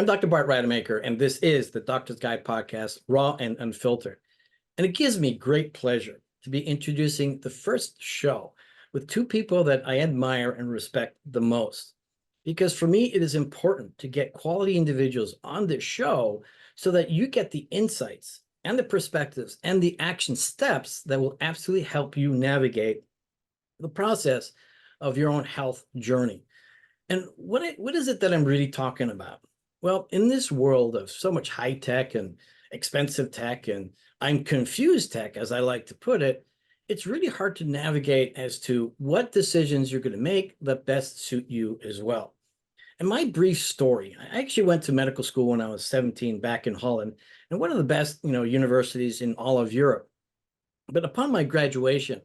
I'm Dr. Bart Rademaker, and this is the Doctor's Guide podcast, Raw and Unfiltered. And it gives me great pleasure to be introducing the first show with two people that I admire and respect the most. Because for me, it is important to get quality individuals on this show so that you get the insights and the perspectives and the action steps that will absolutely help you navigate the process of your own health journey. And what is it that I'm really talking about? Well, in this world of so much high tech and expensive tech, and I'm confused tech, as I like to put it, it's really hard to navigate as to what decisions you're going to make that best suit you as well. And my brief story, I actually went to medical school when I was 17 back in Holland, and one of the best, universities in all of Europe. But upon my graduation,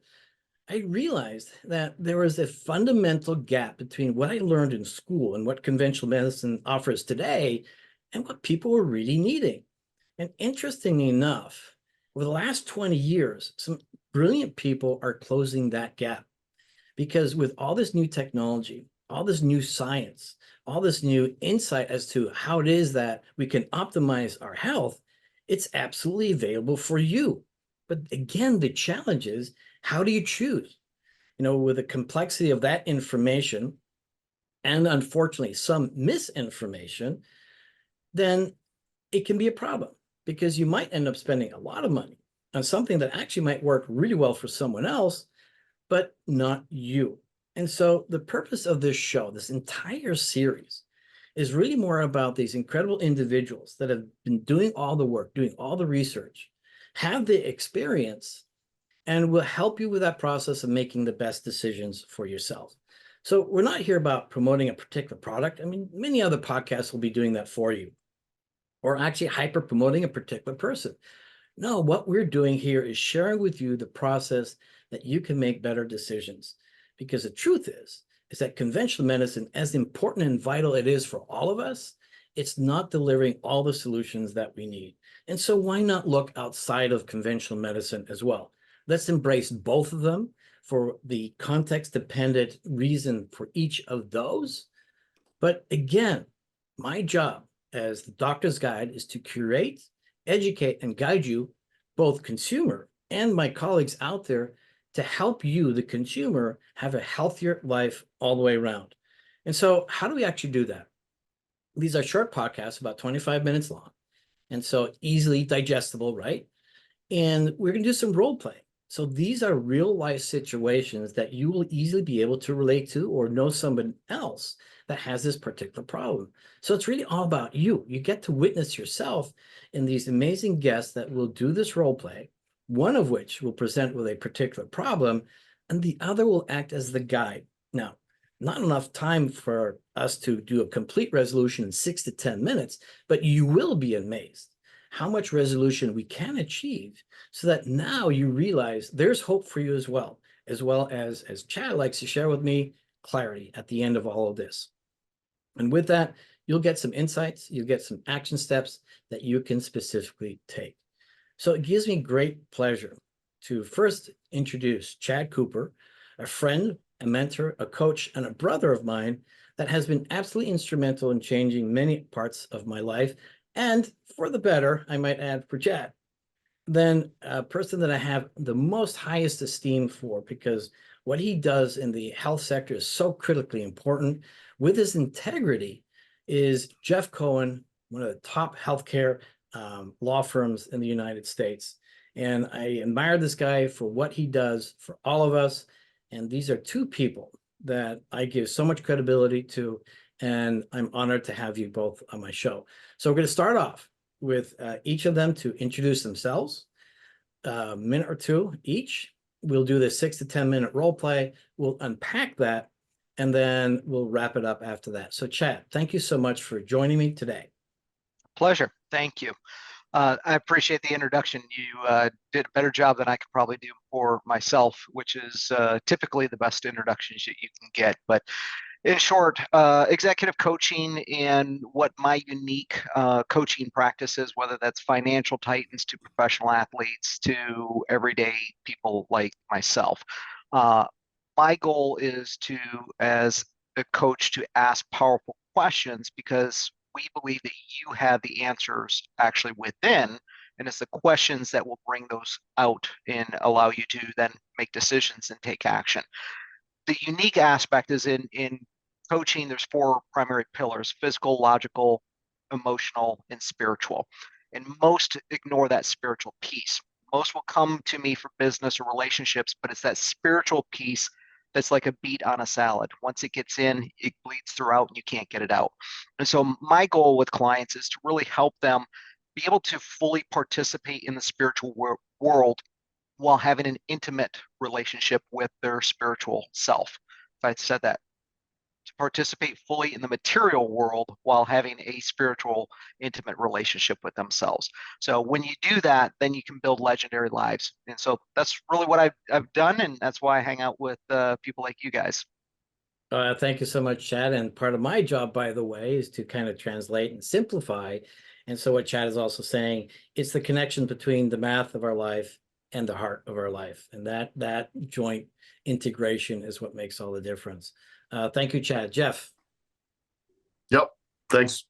I realized that there was a fundamental gap between what I learned in school and what conventional medicine offers today and what people were really needing. And interestingly enough, over the last 20 years, some brilliant people are closing that gap because with all this new technology, all this new science, all this new insight as to how it is that we can optimize our health, it's absolutely available for you. But again, the challenge is, how do you choose? With the complexity of that information and unfortunately some misinformation, then it can be a problem because you might end up spending a lot of money on something that actually might work really well for someone else, but not you. And so the purpose of this show, this entire series, is really more about these incredible individuals that have been doing all the work, doing all the research, have the experience, and will help you with that process of making the best decisions for yourself. So we're not here about promoting a particular product. I mean, many other podcasts will be doing that for you, or actually hyper promoting a particular person. No, what we're doing here is sharing with you the process that you can make better decisions. Because the truth is that conventional medicine, as important and vital it is for all of us, it's not delivering all the solutions that we need. And so why not look outside of conventional medicine as well? Let's embrace both of them for the context-dependent reason for each of those. But again, my job as the doctor's guide is to curate, educate, and guide you, both consumer and my colleagues out there, to help you, the consumer, have a healthier life all the way around. And so how do we actually do that? These are short podcasts, about 25 minutes long, and so easily digestible, right? And we're going to do some role play. So these are real life situations that you will easily be able to relate to or know someone else that has this particular problem. So it's really all about you. You get to witness yourself in these amazing guests that will do this role play, one of which will present with a particular problem, and the other will act as the guide. Now, not enough time for us to do a complete resolution in 6 to 10 minutes, but you will be amazed how much resolution we can achieve so that now you realize there's hope for you as well as Chad likes to share with me, clarity at the end of all of this. And with that, you'll get some insights, you'll get some action steps that you can specifically take. So it gives me great pleasure to first introduce Chad Cooper, a friend, a mentor, a coach, and a brother of mine that has been absolutely instrumental in changing many parts of my life, and for the better, I might add, for Chad. Then a person that I have the most highest esteem for, because what he does in the health sector is so critically important with his integrity, is Jeff Cohen, one of the top healthcare law firms in the United States. And I admire this guy for what he does for all of us. And these are two people that I give so much credibility to, and I'm honored to have you both on my show. So we're going to start off with each of them to introduce themselves, a minute or two each. We'll do this 6 to 10 minute role play. We'll unpack that, and then we'll wrap it up after that. So Chad, thank you so much for joining me today. Pleasure. Thank you. I appreciate the introduction. You did a better job than I could probably do for myself, which is typically the best introductions that you can get. But in short, executive coaching and what my unique coaching practice is, whether that's financial titans to professional athletes to everyday people like myself. My goal is to, as a coach, to ask powerful questions, because we believe that you have the answers actually within, and it's the questions that will bring those out and allow you to then make decisions and take action. The unique aspect is in coaching, there's four primary pillars: physical, logical, emotional, and spiritual. And most ignore that spiritual piece. Most will come to me for business or relationships, but it's that spiritual piece that's like a beet on a salad. Once it gets in, it bleeds throughout and you can't get it out. And so my goal with clients is to really help them be able to fully participate in the spiritual world while having an intimate relationship with their spiritual self. If I said that, to participate fully in the material world while having a spiritual, intimate relationship with themselves. So when you do that, then you can build legendary lives. And so that's really what I've done, and that's why I hang out with people like you guys. Thank you so much, Chad. And part of my job, by the way, is to kind of translate and simplify. And so what Chad is also saying, it's the connection between the math of our life and the heart of our life. And that joint integration is what makes all the difference. Thank you, Chad. Jeff. Yep. Thanks.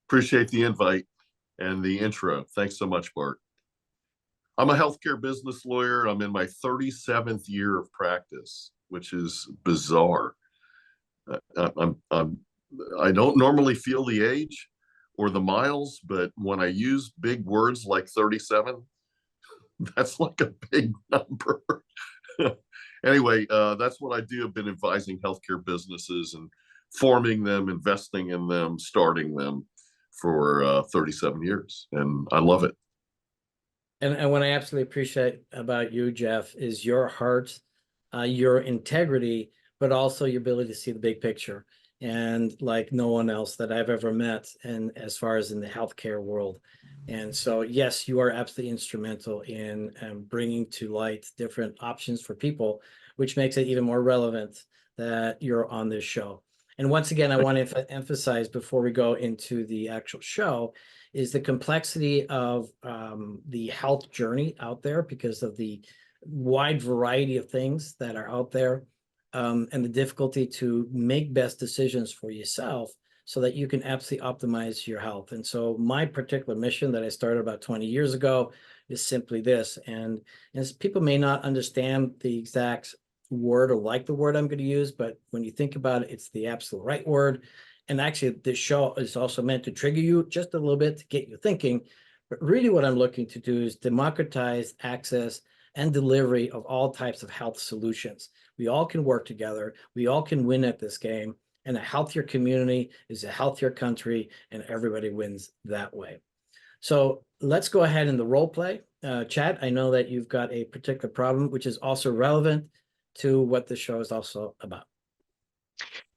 Appreciate the invite and the intro. Thanks so much, Bart. I'm a healthcare business lawyer. I'm in my 37th year of practice, which is bizarre. I don't normally feel the age or the miles, but when I use big words like 37, that's like a big number. Anyway, that's what I do. I've been advising healthcare businesses and forming them, investing in them, starting them for 37 years, and I love it. And what I absolutely appreciate about you, Jeff, is your heart, your integrity, but also your ability to see the big picture. And like no one else that I've ever met, and as far as in the healthcare world. And so, yes, you are absolutely instrumental in bringing to light different options for people, which makes it even more relevant that you're on this show. And once again, I want to emphasize before we go into the actual show is the complexity of the health journey out there because of the wide variety of things that are out there, and the difficulty to make best decisions for yourself so that you can absolutely optimize your health. And so my particular mission that I started about 20 years ago is simply this. And as people may not understand the exact word or like the word I'm going to use, but when you think about it, it's the absolute right word. And actually, this show is also meant to trigger you just a little bit to get you thinking. But really what I'm looking to do is democratize access and delivery of all types of health solutions. We all can work together. We all can win at this game. And a healthier community is a healthier country, and everybody wins that way. So let's go ahead in the role play. Chad, I know that you've got a particular problem, which is also relevant to what the show is also about.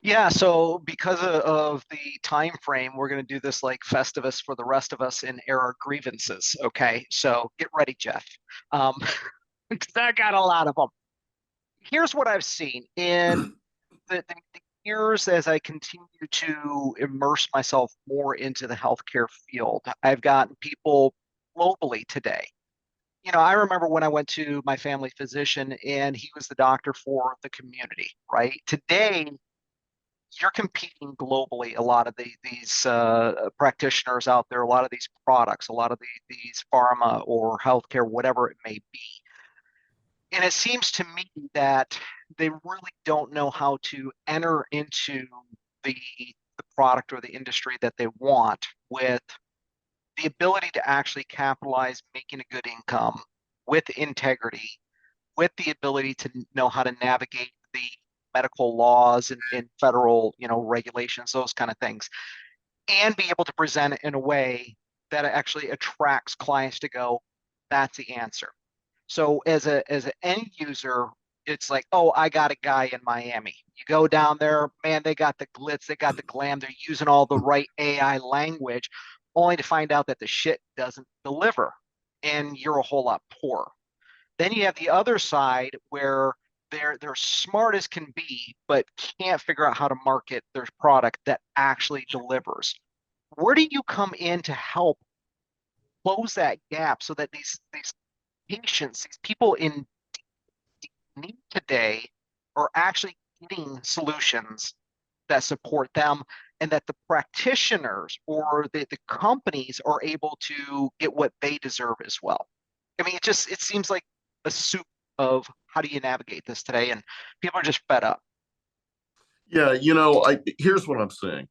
Yeah, so because of the time frame, we're going to do this like Festivus for the rest of us and air our grievances. Okay, so get ready, Jeff, because I got a lot of them. Here's what I've seen in the years as I continue to immerse myself more into the healthcare field. I've gotten people globally today. You know, I remember when I went to my family physician and he was the doctor for the community, right? Today, you're competing globally. A lot of these practitioners out there, a lot of these products, a lot of these pharma or healthcare, whatever it may be. And it seems to me that they really don't know how to enter into the product or the industry that they want with the ability to actually capitalize, making a good income with integrity, with the ability to know how to navigate the medical laws and federal, regulations, those kind of things, and be able to present it in a way that actually attracts clients to go, that's the answer. So as an end user, it's like, oh, I got a guy in Miami. You go down there, man, they got the glitz, they got the glam, they're using all the right AI language, only to find out that the shit doesn't deliver and you're a whole lot poorer. Then you have the other side where they're smart as can be, but can't figure out how to market their product that actually delivers. Where do you come in to help close that gap so that these patients, these people in need today are actually getting solutions that support them and that the practitioners or the companies are able to get what they deserve as well. I mean, it seems like a soup of how do you navigate this today, and people are just fed up. Yeah, here's what I'm saying.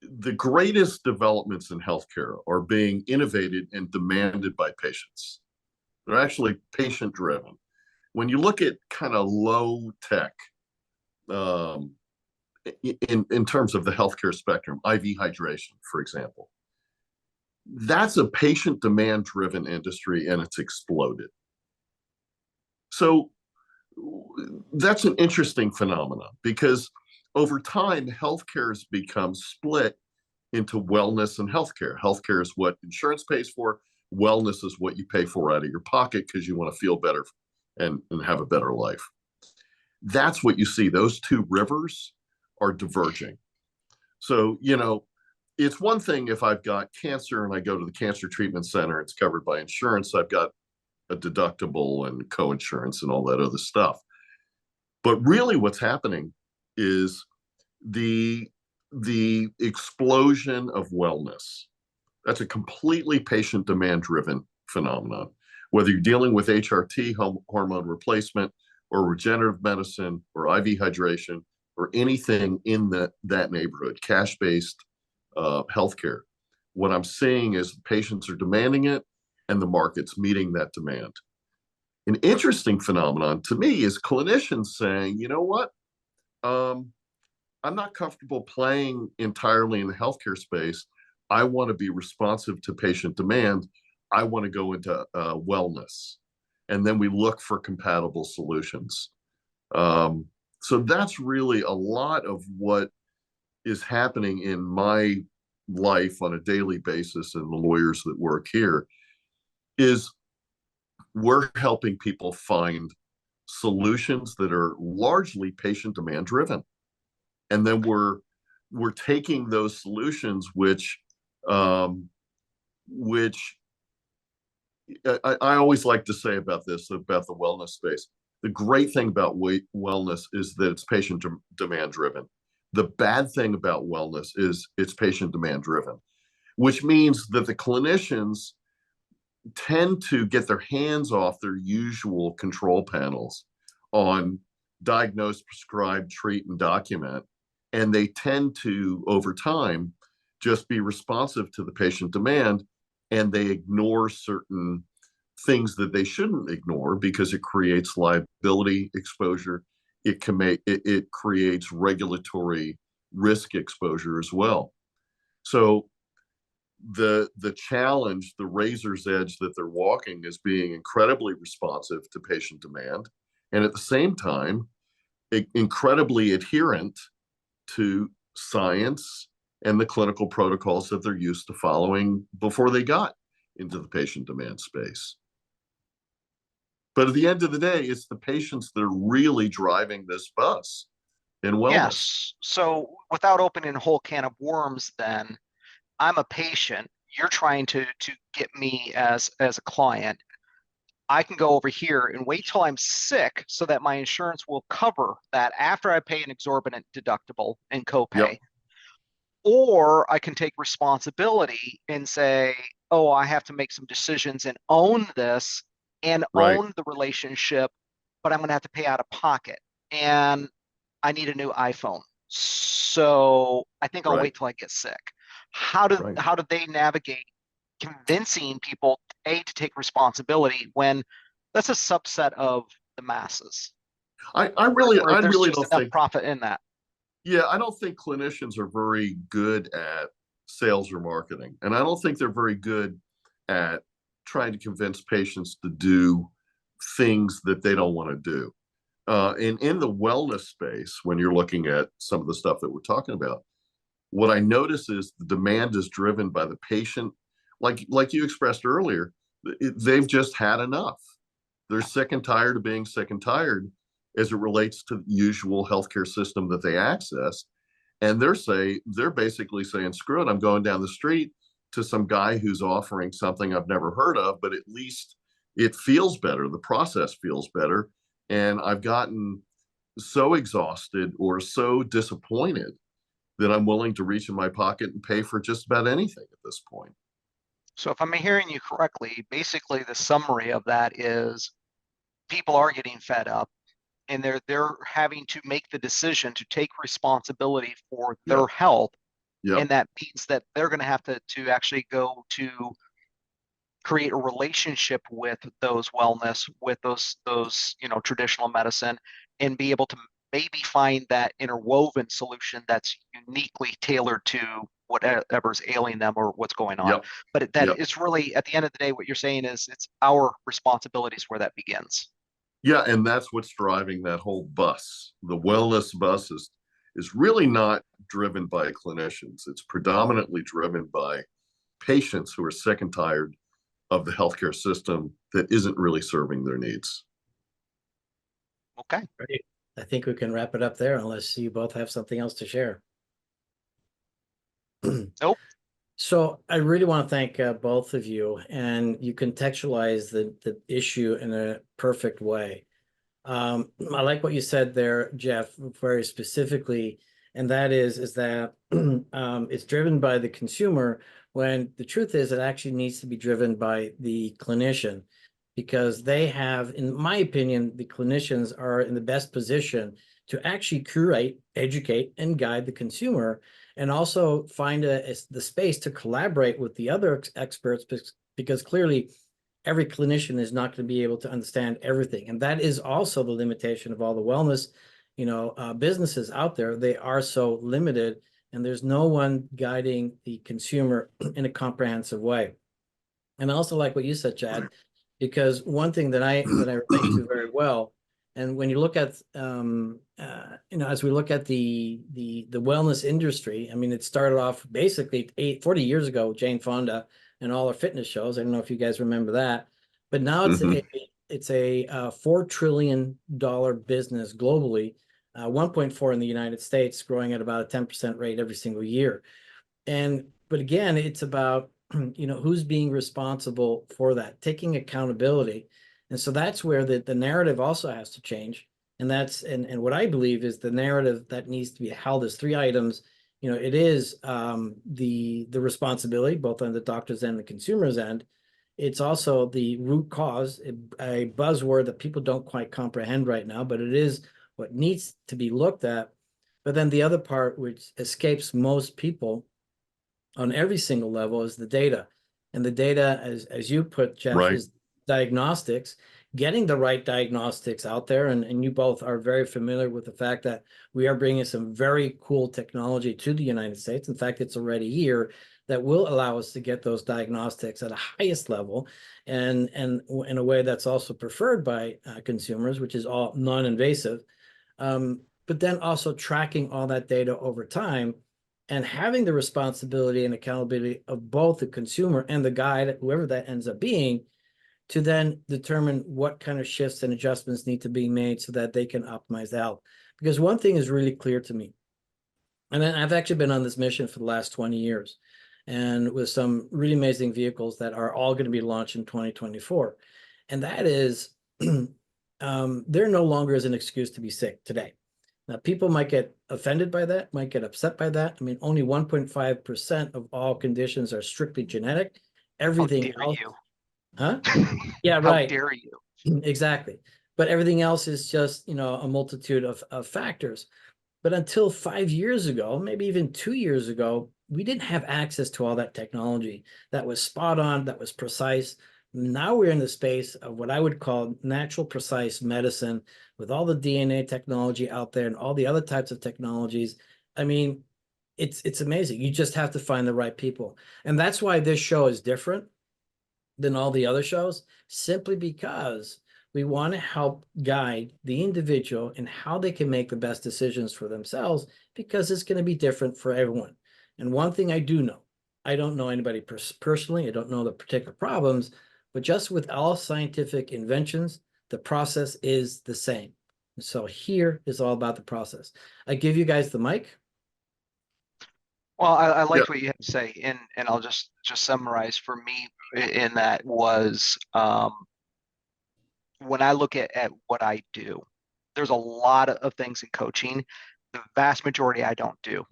The greatest developments in healthcare are being innovated and demanded by patients. They're actually patient driven. When you look at kind of low tech, in terms of the healthcare spectrum, IV hydration, for example, that's a patient demand driven industry, and it's exploded. So that's an interesting phenomenon, because over time, healthcare has become split into wellness and healthcare. Healthcare is what insurance pays for. Wellness is what you pay for out of your pocket because you want to feel better and have a better life. That's what you see. Those two rivers are diverging. So, it's one thing if I've got cancer and I go to the cancer treatment center, it's covered by insurance. I've got a deductible and co-insurance and all that other stuff. But really what's happening is the explosion of wellness. That's a completely patient demand driven phenomenon. Whether you're dealing with HRT, hormone replacement, or regenerative medicine, or IV hydration, or anything in that neighborhood, cash-based healthcare, what I'm seeing is patients are demanding it and the market's meeting that demand. An interesting phenomenon to me is clinicians saying, you know what, I'm not comfortable playing entirely in the healthcare space. I want to be responsive to patient demand. I want to go into wellness. And then we look for compatible solutions. So that's really a lot of what is happening in my life on a daily basis, and the lawyers that work here, is we're helping people find solutions that are largely patient demand driven. And then we're taking those solutions, which I always like to say about the wellness space. The great thing about wellness is that it's patient demand driven. The bad thing about wellness is it's patient demand driven, which means that the clinicians tend to get their hands off their usual control panels on diagnose, prescribe, treat, and document. And they tend to, over time, just be responsive to the patient demand, and they ignore certain things that they shouldn't ignore because it creates liability exposure. It creates regulatory risk exposure as well. So the challenge, the razor's edge that they're walking, is being incredibly responsive to patient demand, and at the same time, incredibly adherent to science and the clinical protocols that they're used to following before they got into the patient demand space. But at the end of the day, it's the patients that are really driving this bus in wellness. Yes. So without opening a whole can of worms, then I'm a patient. You're trying to get me as a client. I can go over here and wait till I'm sick so that my insurance will cover that after I pay an exorbitant deductible and copay. Yep. Or I can take responsibility and say, oh, I have to make some decisions and own this and Right. own the relationship, but I'm going to have to pay out of pocket. And I need a new iPhone. So I think I'll Right. wait till I get sick. How do they navigate convincing people, A, to take responsibility when that's a subset of the masses? I really There's just don't enough think profit in that. Yeah, I don't think clinicians are very good at sales or marketing. And I don't think they're very good at trying to convince patients to do things that they don't want to do. And in the wellness space, when you're looking at some of the stuff that we're talking about, what I notice is the demand is driven by the patient. Like you expressed earlier, they've just had enough. They're sick and tired of being sick and tired as it relates to the usual healthcare system that they access. And they're basically saying, screw it, I'm going down the street to some guy who's offering something I've never heard of, but at least it feels better. The process feels better. And I've gotten so exhausted or so disappointed that I'm willing to reach in my pocket and pay for just about anything at this point. So if I'm hearing you correctly, basically the summary of that is people are getting fed up and they're having to make the decision to take responsibility for their Yep. health. Yep. And that means that they're going to have to actually go to create a relationship with those wellness, with those traditional medicine, and be able to maybe find that interwoven solution that's uniquely tailored to whatever's ailing them or what's going on. Yep. But that Yep. is really, at the end of the day, what you're saying is it's our responsibilities where that begins. Yeah, and that's what's driving that whole bus. The wellness bus is really not driven by clinicians. It's predominantly driven by patients who are sick and tired of the healthcare system that isn't really serving their needs. Okay. Great. I think we can wrap it up there unless you both have something else to share. Nope. So I really want to thank both of you, and you contextualize the issue in a perfect way. I like what you said there, Jeff, very specifically, and that is that it's driven by the consumer when the truth is it actually needs to be driven by the clinician, because they have, in my opinion, the clinicians are in the best position to actually curate, educate, and guide the consumer, and also find the space to collaborate with the other experts, because clearly every clinician is not going to be able to understand everything. And that is also the limitation of all the wellness, businesses out there. They are so limited, and there's no one guiding the consumer in a comprehensive way. And I also like what you said, Chad, because one thing that I relate to very well, and when you look at as we look at the wellness industry, I mean, it started off basically 40 years ago with Jane Fonda and all her fitness shows. I don't know if you guys remember that, but now it's a $4 trillion business globally, 1.4 in the United States, growing at about a 10% rate every single year. But again, it's about who's being responsible for that, taking accountability. And so that's where the narrative also has to change. And that's and what I believe is the narrative that needs to be held as three items. It is the responsibility, both on the doctor's and the consumer's end. It's also the root cause, a buzzword that people don't quite comprehend right now, but it is what needs to be looked at. But then the other part, which escapes most people on every single level, is the data. And the data, as you put, Jeff, Right. is diagnostics, getting the right diagnostics out there. And you both are very familiar with the fact that we are bringing some very cool technology to the United States. In fact, it's already here, that will allow us to get those diagnostics at a highest level, and in a way that's also preferred by consumers, which is all non-invasive. But then also tracking all that data over time, and having the responsibility and accountability of both the consumer and the guide, whoever that ends up being, to then determine what kind of shifts and adjustments need to be made so that they can optimize the health. Because one thing is really clear to me, and I've actually been on this mission for the last 20 years, and with some really amazing vehicles that are all going to be launched in 2024. And that is, there no longer is an excuse to be sick today. Now, people might get offended by that, might get upset by that. I mean, only 1.5% of all conditions are strictly genetic. Everything else, You. huh? Yeah, How right. dare you? Exactly. But everything else is just, a multitude of factors. But until 5 years ago, maybe even 2 years ago, we didn't have access to all that technology that was spot on, that was precise. Now we're in the space of what I would call natural precise medicine, with all the DNA technology out there and all the other types of technologies. I mean, it's amazing. You just have to find the right people. And that's why this show is different than all the other shows, simply because we want to help guide the individual in how they can make the best decisions for themselves, because it's going to be different for everyone. And one thing I do know, I don't know anybody personally, I don't know the particular problems, but just with all scientific inventions, the process is the same. So here is all about the process. I give you guys the mic. Well, I Yeah. liked what you had to say, and I'll just summarize for me in that was when I look at what I do, there's a lot of things in coaching. The vast majority I don't do.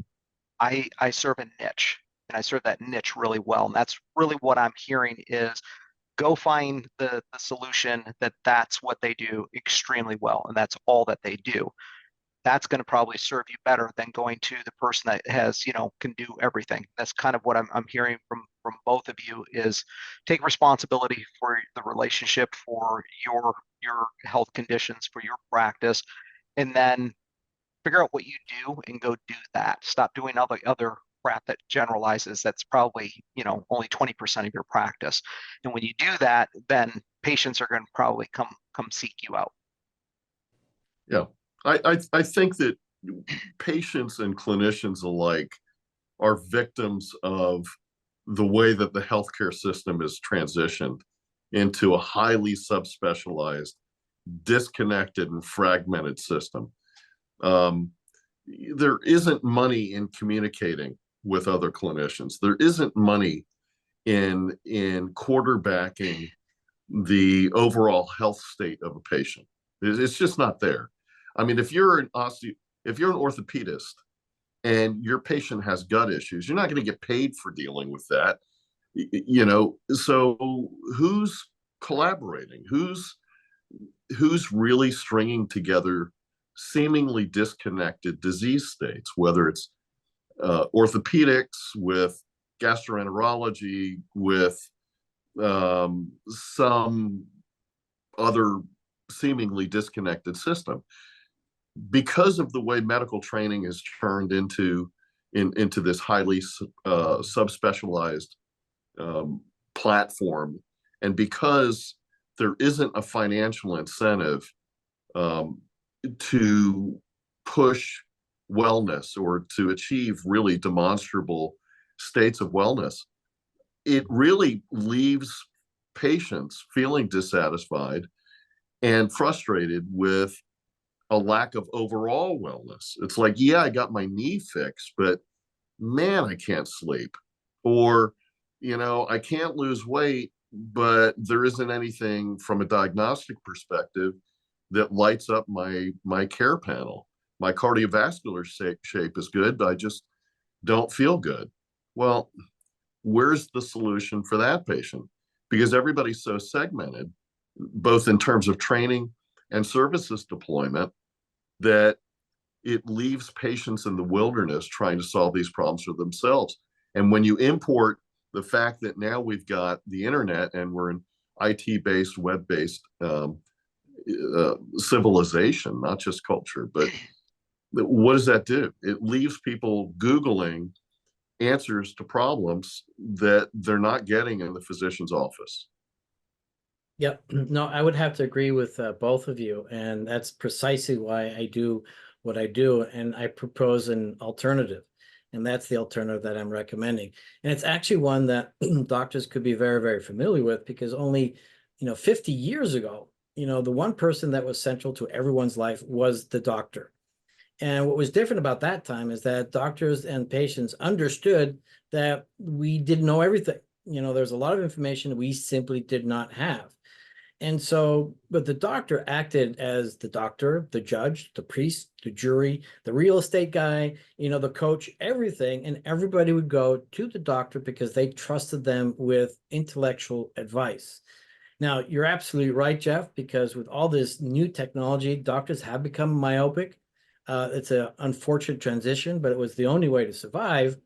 I serve a niche, and I serve that niche really well. And that's really what I'm hearing is go find the solution that's what they do extremely well, and that's all that they do. That's going to probably serve you better than going to the person that has, can do everything. That's kind of what I'm hearing from both of you is take responsibility for the relationship, for your health conditions, for your practice, and then figure out what you do and go do that. Stop doing all the other crap that generalizes. That's probably, only 20% of your practice. And when you do that, then patients are going to probably come seek you out. Yeah. I think that patients and clinicians alike are victims of the way that the healthcare system is transitioned into a highly subspecialized, disconnected, and fragmented system. There isn't money in communicating with other clinicians. There isn't money in quarterbacking the overall health state of a patient. It's just not there. I mean, if you're an orthopedist and your patient has gut issues, you're not going to get paid for dealing with that. So who's collaborating? Who's really stringing together seemingly disconnected disease states, whether it's orthopedics with gastroenterology with some other seemingly disconnected system? Because of the way medical training is turned into this highly subspecialized platform, and because there isn't a financial incentive to push wellness or to achieve really demonstrable states of wellness, it really leaves patients feeling dissatisfied and frustrated with a lack of overall wellness. It's like, yeah, I got my knee fixed, but man, I can't sleep. Or, I can't lose weight, but there isn't anything from a diagnostic perspective that lights up my care panel. My cardiovascular shape is good, but I just don't feel good. Well, where's the solution for that patient? Because everybody's so segmented, both in terms of training and services deployment, that it leaves patients in the wilderness trying to solve these problems for themselves. And when you import the fact that now we've got the internet and we're an IT-based, web-based civilization, not just culture, but what does that do? It leaves people Googling answers to problems that they're not getting in the physician's office. Yep. No, I would have to agree with both of you. And that's precisely why I do what I do. And I propose an alternative. And that's the alternative that I'm recommending. And it's actually one that doctors could be very, very familiar with, because only, 50 years ago, the one person that was central to everyone's life was the doctor. And what was different about that time is that doctors and patients understood that we didn't know everything. There's a lot of information we simply did not have. And so, but the doctor acted as the doctor, the judge, the priest, the jury, the real estate guy, the coach, everything. And everybody would go to the doctor because they trusted them with intellectual advice. Now, you're absolutely right, Jeff, because with all this new technology, doctors have become myopic. It's an unfortunate transition, but it was the only way to survive.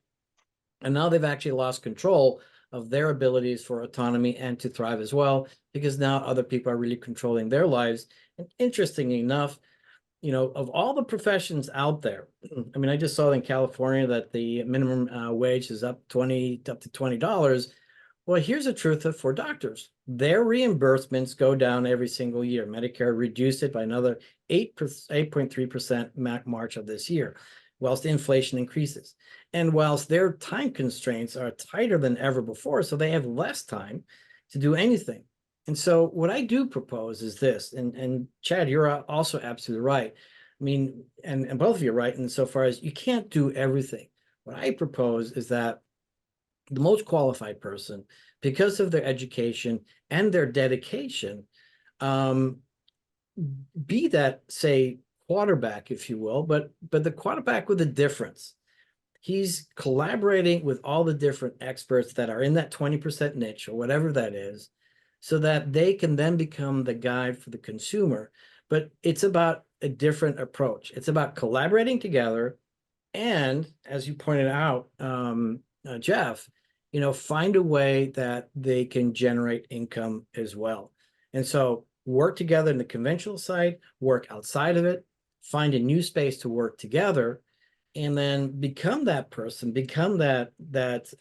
And now they've actually lost control of their abilities for autonomy and to thrive as well, because now other people are really controlling their lives. And interestingly enough, of all the professions out there, I mean, I just saw in California that the minimum wage is up to $20. Well, here's the truth for doctors. Their reimbursements go down every single year. Medicare reduced it by another 8.3% March of this year, whilst inflation increases. And whilst their time constraints are tighter than ever before, so they have less time to do anything. And so what I do propose is this, and Chad, you're also absolutely right. I mean, and both of you are right insofar as you can't do everything. What I propose is that the most qualified person, because of their education and their dedication, be that, say, quarterback, if you will, but the quarterback with a difference. He's collaborating with all the different experts that are in that 20% niche or whatever that is, so that they can then become the guide for the consumer. But it's about a different approach. It's about collaborating together. And as you pointed out, Jeff, find a way that they can generate income as well. And so work together in the conventional side, work outside of it, find a new space to work together, and then become that person, become that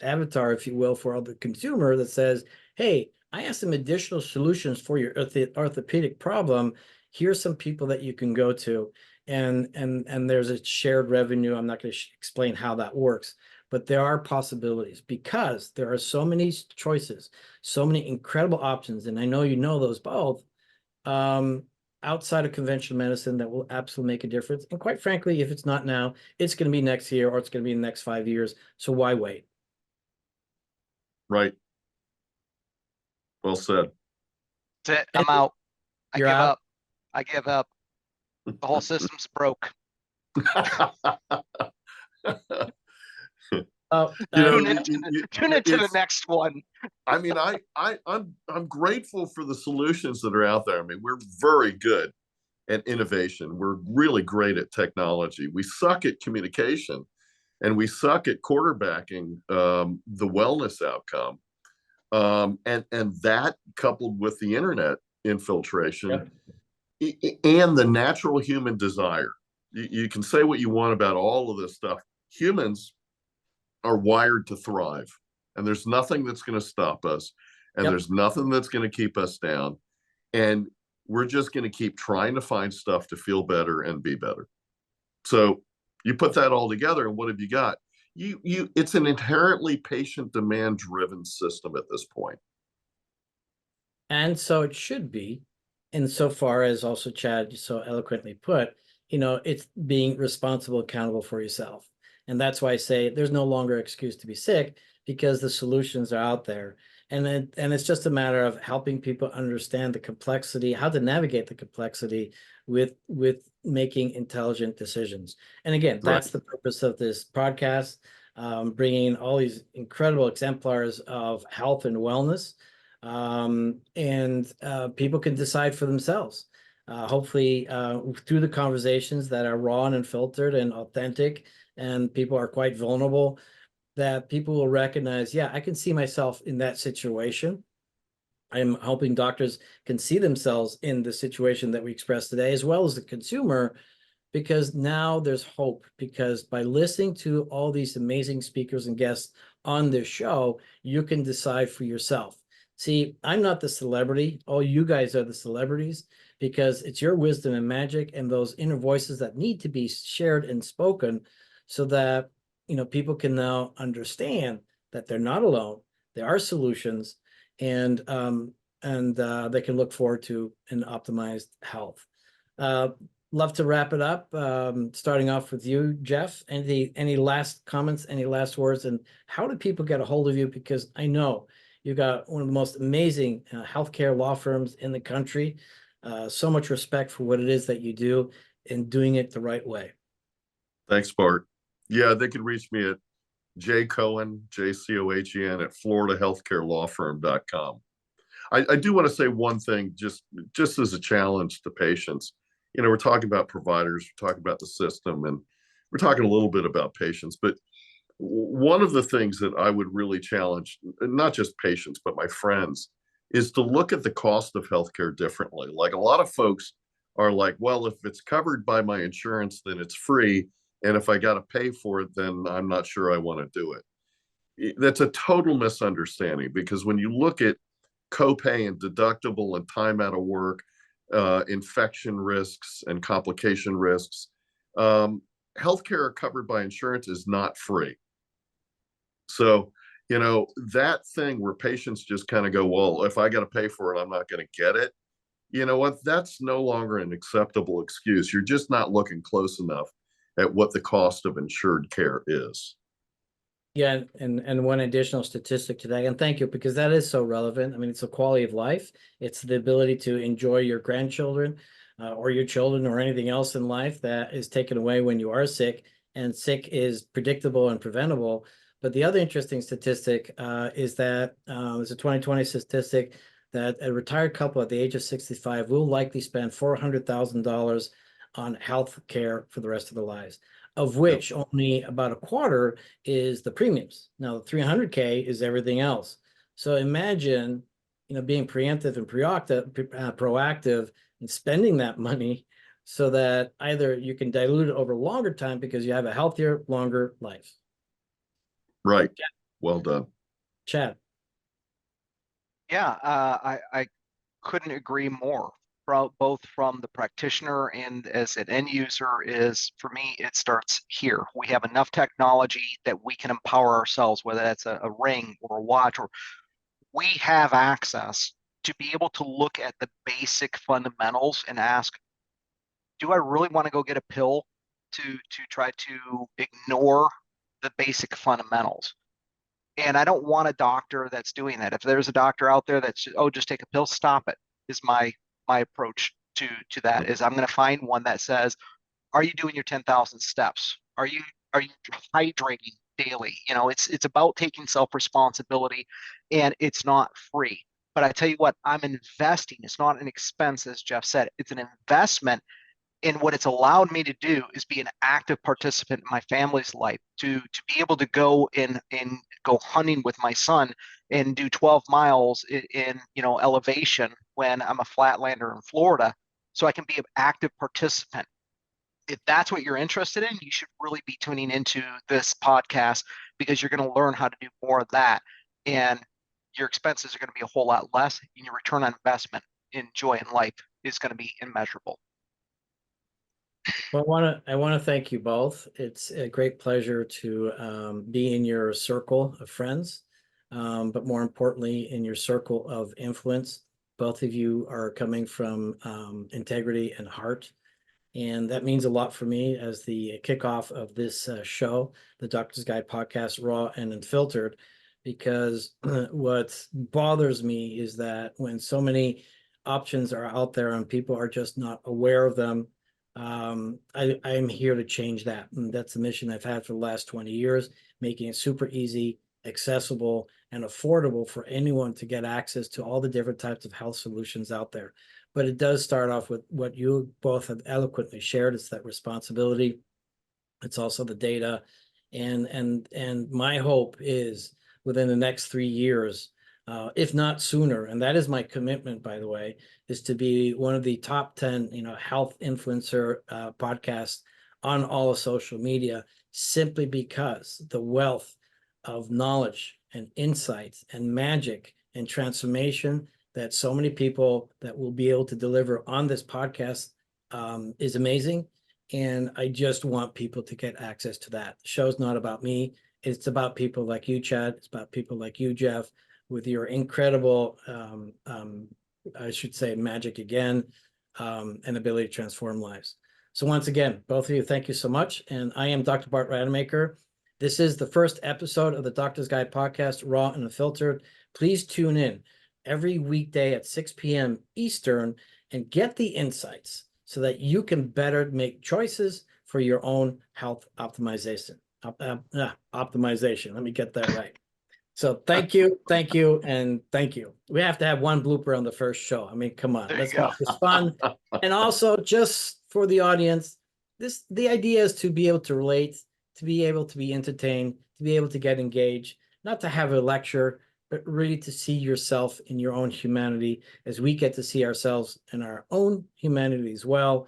avatar, if you will, for the consumer that says, hey, I have some additional solutions for your orthopedic problem. Here's some people that you can go to. And there's a shared revenue. I'm not going to explain how that works, but there are possibilities because there are so many choices, so many incredible options. And I know you know those both outside of conventional medicine that will absolutely make a difference. And quite frankly, if it's not now, it's going to be next year or it's going to be in the next 5 years. So why wait? Right. Well said. That's it. I'm out. I You're give out? up. I give up. The whole system's broke. Oh, Tune into the next one. I mean, I'm grateful for the solutions that are out there. I mean, we're very good at innovation. We're really great at technology. We suck at communication, and we suck at quarterbacking the wellness outcome. And that coupled with the internet infiltration and the natural human desire. You can say what you want about all of this stuff. Humans are wired to thrive, and there's nothing that's going to stop us, and there's nothing that's going to keep us down, and we're just going to keep trying to find stuff to feel better and be better. So you put that all together, and what have you got? It's an inherently patient demand driven system at this point. And so it should be, insofar as also Chad so eloquently put, it's being responsible, accountable for yourself. And that's why I say there's no longer excuse to be sick, because the solutions are out there. And it's just a matter of helping people understand the complexity, how to navigate the complexity with making intelligent decisions. And again, that's the purpose of this podcast, bringing all these incredible exemplars of health and wellness. And people can decide for themselves. Hopefully, through the conversations that are raw and unfiltered and authentic, and people are quite vulnerable, that people will recognize, yeah, I can see myself in that situation. I'm hoping doctors can see themselves in the situation that we expressed today, as well as the consumer, because now there's hope. Because by listening to all these amazing speakers and guests on this show, you can decide for yourself. See, I'm not the celebrity. All you guys are the celebrities, because it's your wisdom and magic and those inner voices that need to be shared and spoken, so that people can now understand that they're not alone. There are solutions, and they can look forward to an optimized health. Love to wrap it up. Starting off with you, Jeff. Any last comments? Any last words? And how do people get a hold of you? Because I know you've got one of the most amazing healthcare law firms in the country. So much respect for what it is that you do and doing it the right way. Thanks, Bart. Yeah, they can reach me at jcohen, JCOHEN, at floridahealthcarelawfirm.com. I do want to say one thing, just as a challenge to patients. We're talking about providers, we're talking about the system, and we're talking a little bit about patients. But one of the things that I would really challenge, not just patients, but my friends, is to look at the cost of healthcare differently. Like, a lot of folks are like, well, if it's covered by my insurance, then it's free. And if I got to pay for it, then I'm not sure I want to do it. That's a total misunderstanding, because when you look at copay and deductible and time out of work, infection risks and complication risks, healthcare covered by insurance is not free. So, that thing where patients just kind of go, well, if I got to pay for it, I'm not going to get it. You know what? That's no longer an acceptable excuse. You're just not looking close enough at what the cost of insured care is. Yeah, and one additional statistic to that, and thank you, because that is so relevant. I mean, it's a quality of life. It's the ability to enjoy your grandchildren. or your children or anything else in life that is taken away when you are sick, and sick is predictable and preventable. But the other interesting statistic is that there's a 2020 statistic that a retired couple at the age of 65 will likely spend $400,000 on health care for the rest of their lives, of which only about a quarter is the premiums. Now, the 300K is everything else. So imagine, being preemptive and proactive and spending that money so that either you can dilute it over longer time because you have a healthier, longer life. Right. Well done. Chad. Yeah, I couldn't agree more. Both from the practitioner and as an end user, is for me, it starts here. We have enough technology that we can empower ourselves, whether that's a ring or a watch, or we have access to be able to look at the basic fundamentals and ask, do I really want to go get a pill to try to ignore the basic fundamentals? And I don't want a doctor that's doing that. If there's a doctor out there that's, oh, just take a pill, stop it, is my approach to that. Is I'm going to find one that says, are you doing your 10,000 steps? Are you hydrating daily? It's about taking self-responsibility, and it's not free. But I tell you what, I'm investing. It's not an expense, as Jeff said. It's an investment. And what it's allowed me to do is be an active participant in my family's life, to be able to go and go hunting with my son and do 12 miles in elevation when I'm a flatlander in Florida, so I can be an active participant. If that's what you're interested in, you should really be tuning into this podcast, because you're going to learn how to do more of that, and your expenses are going to be a whole lot less, and your return on investment in joy in life is going to be immeasurable. Well, I want to thank you both. It's a great pleasure to be in your circle of friends, but more importantly, in your circle of influence. Both of you are coming from integrity and heart, and that means a lot for me as the kickoff of this show, the Doctor's Guide podcast, Raw and Unfiltered, because what bothers me is that when so many options are out there and people are just not aware of them, I'm here to change that. And that's the mission I've had for the last 20 years, making it super easy, accessible, and affordable for anyone to get access to all the different types of health solutions out there. But it does start off with what you both have eloquently shared. It's that responsibility. It's also the data. And my hope is within the next 3 years, if not sooner, and that is my commitment, by the way, is to be one of the top 10, health influencer podcasts on all of social media, simply because the wealth of knowledge and insights and magic and transformation that so many people that will be able to deliver on this podcast is amazing. And I just want people to get access to that. The show's not about me. It's about people like you, Chad. It's about people like you, Jeff, with your incredible, I should say, magic again, and ability to transform lives. So once again, both of you, thank you so much. And I am Dr. Bart Rademaker. This is the first episode of the Doctor's Guide podcast, Raw and Unfiltered. Please tune in every weekday at 6 p.m. Eastern and get the insights so that you can better make choices for your own health optimization. Optimization. Let me get that right. So thank you, and thank you. We have to have one blooper on the first show. I mean, come on, let's make this fun. And also, just for the audience, the idea is to be able to relate, to be able to be entertained, to be able to get engaged, not to have a lecture, but really to see yourself in your own humanity, as we get to see ourselves in our own humanity as well.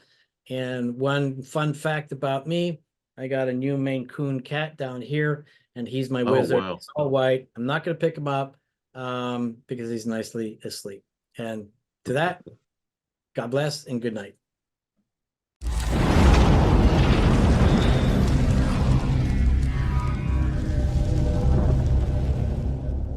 And one fun fact about me, I got a new Maine Coon cat down here, and he's my wizard. Wow. He's all white. I'm not going to pick him up because he's nicely asleep. And to that, God bless and good night.